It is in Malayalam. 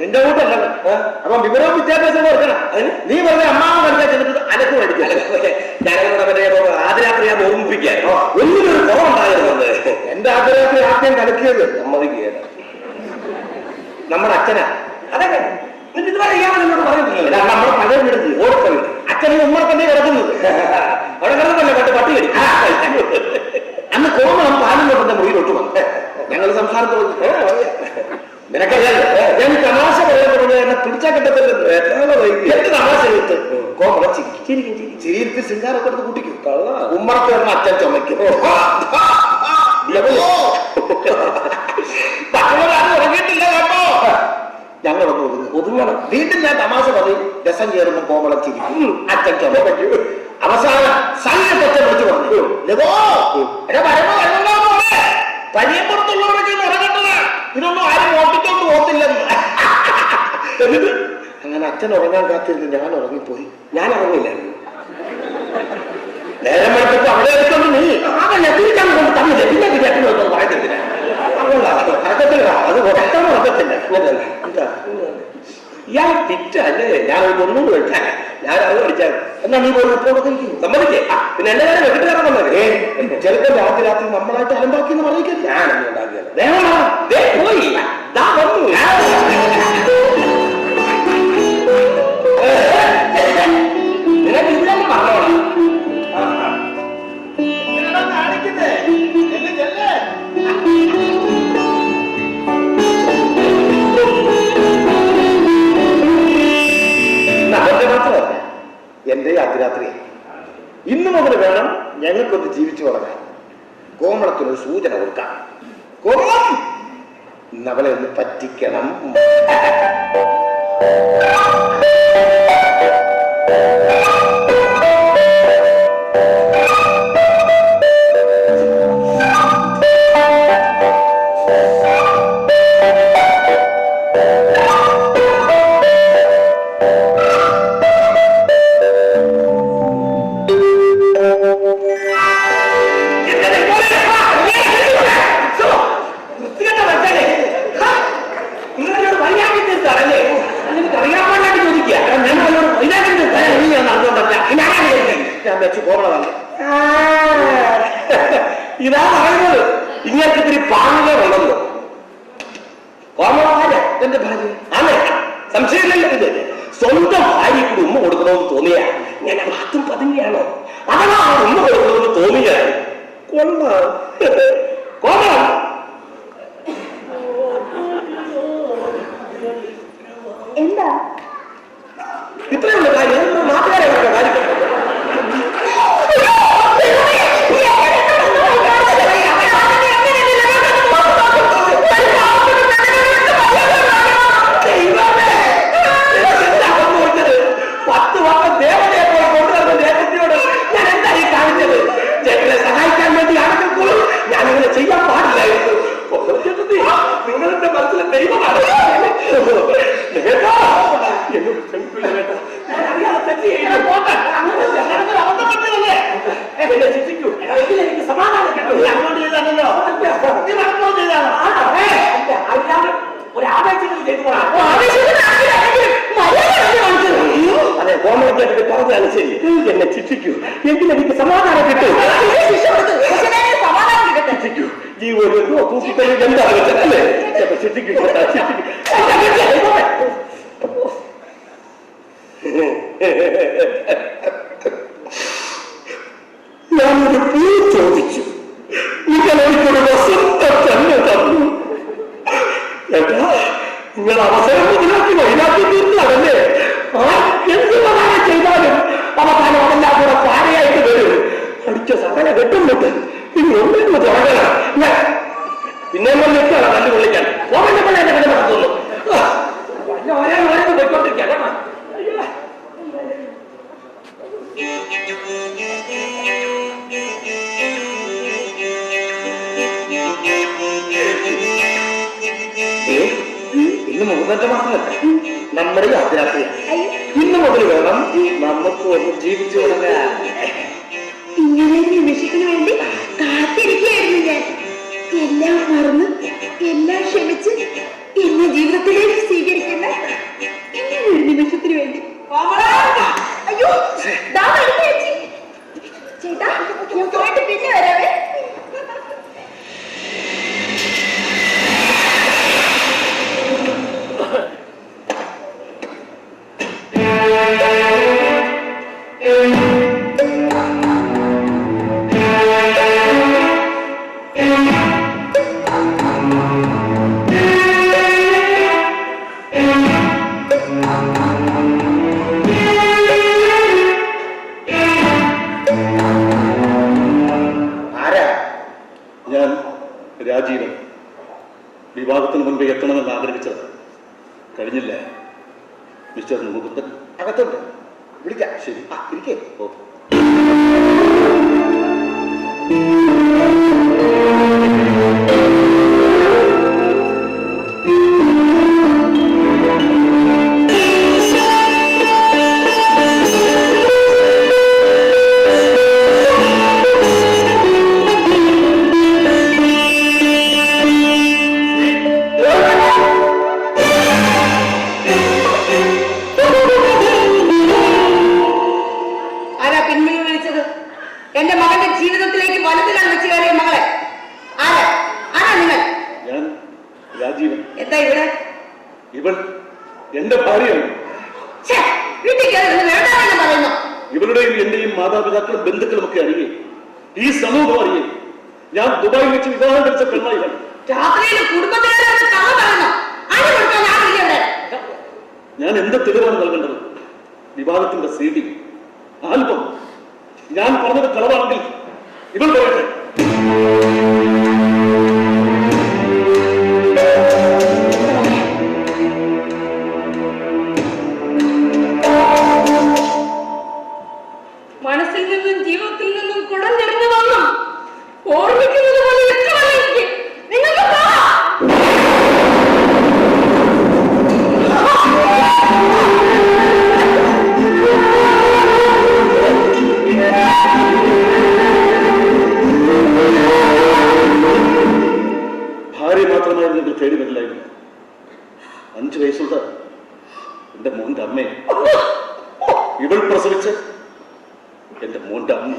നിന്റെ കൂട്ടല്ല. അപ്പൊ വിവരവും വിദ്യാഭ്യാസം കൊടുക്കണം. നീ പറഞ്ഞ അമ്മാവ് കളിക്കാൻ ചെന്നിട്ട് അലക്ക് മേടിക്കും. ഞാനവിടെ മറ്റേ ആദ്യരാത്രി ഞാൻ ഓർമ്മിപ്പിക്കാൻ ഒന്നിനൊരു കുറവുണ്ടായിരുന്നത്. എന്റെ ആദ്യരാത്രി ആദ്യം കളിക്കിയത് സമ്മതിക്കുകയാണ്. നമ്മുടെ അച്ഛനാ. അതൊക്കെ ഇതുവരെ ഇയാൾ എന്നോട് പറയുന്നില്ല. നമ്മൾ പഴയ വീട് ഓർത്ത വീട്. അച്ഛനും ഉമ്മർക്കന്നെ കിടക്കുന്നത്. അവിടെ കിടന്നല്ലേ പണ്ട് പട്ടി കടി. അന്ന് കോമളം പാലും കൊണ്ടെന്റെ മുറിയിലോട്ട് വന്നു. ഞങ്ങൾ സംസാരത്തിൽ നിനക്കറിയാലോ, ഞാൻ തമാശ പറയുന്നത് എന്നെ പിടിച്ചാ കിട്ടത്തില്ല. എന്ത് തമാശ എടുത്ത് കോമള ചിരിയിട്ട് ശൃംഗാരൊക്കെ എടുത്ത് കൂട്ടിക്കും. ഉമ്മറത്ത് വരുന്ന അച്ഛൻ ചുമയ്ക്കും. ഉറങ്ങിയിട്ടില്ല കേട്ടോ. ഞങ്ങളൊന്ന് ഒതുങ്ങണം. വീണ്ടും ഞാൻ തമാശ പറയും. രസം കയറുമ്പോൾ കോമള ചിരിക്കും. അച്ഛൻ ചുമയ്ക്കും. അവസാനം സൈന്യത്തെ വിളിച്ചു പറഞ്ഞു, പരിയപ്പുറത്തുള്ളവരൊക്കെ ഇറങ്ങേണ്ടത്, ഇതൊന്നും ആരും ഓട്ടിക്കൊണ്ട് പോകത്തില്ലെന്ന്. അങ്ങനെ അച്ഛൻ ഉറങ്ങാൻ കാത്തിരുന്ന് ഞാൻ ഉറങ്ങിപ്പോയി. ഞാൻ ഉറങ്ങില്ലായിരുന്നു. നേരം എടുത്തിട്ട് അവിടെ എടുത്തോണ്ട് നീ അതല്ല തിരിച്ചാൽ കൊണ്ട് തന്നില്ല. പിന്നെ വിചാരിക്കുന്നത് പറയുന്നില്ല. അർത്ഥത്തില്ല, അത് ഒട്ടം ഉറക്കത്തില്ല. എന്താ ഇയാൾ തിറ്റല്ലേ? ഞാൻ ഒന്നും കഴിച്ചാൽ ഞാൻ അത് കഴിച്ചാൽ എന്നാ നീ പോയി കൊടുക്കും. സമ്മതിക്കേ? പിന്നെ എന്റെ കാര്യം വെട്ടിട്ട് കയറാൻ വന്നത് ചെറുക്കൻ രാത്രി നമ്മളായിട്ട് അലമ്പാക്കിയെന്ന് പറയിക്കില്ല. ഞാനൊന്നും ഉണ്ടാക്കിയല്ല. പോയി നിനക്ക് ഇതിലൊന്നും പറഞ്ഞോളാം. മാത്രമല്ല, എന്റെ അർദ്ധരാത്രി ഇന്നു മുതൽ വേണം ഞങ്ങൾക്കൊന്ന് ജീവിച്ചു തുടങ്ങാൻ. കോമളത്തിനൊരു സൂചന കൊടുക്കാം. കോമളം ഇന്നവളെ ഒന്ന് പറ്റിക്കണം. ഇതാ പറയുന്നത്. ഇങ്ങനത്തെ ഇത്തിരി പാങ്ങുകളുണ്ടല്ലോ. കോമള എന്റെ ഭാര്യ ആണേ, സംശയമില്ലല്ലോ. ഇത് സ്വന്തം ഭാര്യയ്ക്ക് ഉമ്മ കൊടുക്കണമെന്ന് തോന്നിയ ഞാൻ ഭാഗത്തും പതുങ്ങിയാണോ അഥവാ ഉമ്മ കൊടുക്കണമെന്ന് തോന്നിയാണ്. കൊള്ളാം. കോമളം എന്താ ഇത്രയുള്ള കാര്യം നാട്ടുകാരെ കാര്യം ചെയ്യാൻ പാടില്ലായിരുന്നു. നിങ്ങളുടെ മനസ്സിലെ ദൈവമാണ്. എനിക്ക് സമാധാനം കിട്ടും. ഒരു ആവേശം ചെയ്തു. അതെ, കോമളത്തേക്ക് പറഞ്ഞാലും ശരി. എന്നെ ശിക്ഷിക്കൂ, എങ്കിലെനിക്ക് സമാധാനം കിട്ടും. ശിക്ഷിക്കൂ. ജീവനോ തൂക്കിത്തന്നെ എന്താണ് വെച്ചല്ലേ? ശിക്ഷിക്കൂ, ഞാനൊരു പൂ ചോദിച്ചു. നിങ്ങളൊരു വസന്തം തന്നെ തന്നു. ഏട്ടാ, നിങ്ങൾ അവസരം മുതലാക്കി വൈകാട്ടി തീർന്നതല്ലേ? എന്ത് പ്രധാനം ചെയ്താലും അവസാനം അതെല്ലാം കൂടെ പാരയായിട്ട് വരും. അടിച്ച സകല കെട്ടുമുട്ട് ഇനി ഒന്നിന് തുടങ്ങണം. പിന്നെ നിൽക്കണം നല്ല വിളിക്കാൻ. ഓമന്റെ പള്ളി എന്റെ കഥ നടത്തുന്നു. ഒരേ പോയിക്കൊണ്ടിരിക്കാം. ഇന്ന് മുഹൂർത്ത മാസമല്ല, നമ്മുടെ യാത്രാത്രിയാണ്. ഇന്ന് മുതൽ വേണം നമുക്ക് ഒന്ന് ജീവിച്ചു തുടങ്ങാൻ. ഇങ്ങനെ നിമിഷത്തിന് വേണ്ടി കാത്തിരിക്കുകയായിരുന്നു ഞാൻ. എല്ലാം മറന്ന് എല്ലാം ക്ഷമിച്ച് എന്നെ ജീവിതത്തിലേക്ക് സ്വീകരിക്കുന്ന ദാ വരുന്നു ചേച്ചി. ചേട്ടാ ഞാൻ പോയിട്ട് പിന്നെ വരാവേ. ഞാൻ രാജീവൻ വിവാഹത്തിന് മുൻപ് എത്തണമെന്ന് ആഗ്രഹിച്ചത് കഴിഞ്ഞില്ല. മിസ്റ്റർ മുകുന്ദൻ അകത്തുണ്ട്, വിളിക്കാം. ശരി, ഇരിക്കേ. ഓ. എന്റെ മകന്റെ ജീവിതത്തിലേക്ക് വലതുകാൽ വെച്ച് കയറിയ മകളെ ആരാ? ആരാ നിങ്ങൾ? ഞാൻ രാജീവൻ. എന്താ ഇവിടെ? ഇവൾ എന്റെ ഭാര്യയാണ്. വീട്ടിൽ കയറി വേണ്ടാന്ന് പറയുന്നു. ഇവളുടെയും എന്റെയും മാതാപിതാക്കളും ബന്ധുക്കളും ഒക്കെ അറിയേ, ഈ സമൂഹം അറിയേ, ഞാൻ ദുബായിൽ വെച്ച് വിവാഹം കഴിച്ച പെണ്ണായികൾ. രാത്രിയിൽ കുടുംബത്തിനോട് കഥ പറയുന്നു. ആര് കൊടുക്കാൻ ആളില്ല ഇവിടെ? ഞാൻ എന്ത് തെളിവാണ് നൽകേണ്ടത്? വിവാഹത്തിന്റെ CD, ആൽബം. ഞാൻ പറഞ്ഞത് കളവാണെങ്കിൽ ഇവൾ പറയട്ടെ. മനസ്സിൽ നിന്നും ജീവിതത്തിൽ നിന്നും കുടഞ്ഞെറിഞ്ഞു വന്നു ഓർമ്മിക്കുന്നത് പോലെ ഇഷ്ടമല്ല എനിക്ക്. നിങ്ങൾക്ക് ഭാര്യ മാത്രമായിരുന്നു നിങ്ങൾ തേടി വരില്ലായിരുന്നു. 5 വയസ്സുള്ള എന്റെ മോന്റെ അമ്മയെ ഇവൾ പ്രസവിച്ച് എന്റെ മോന്റെ അമ്മ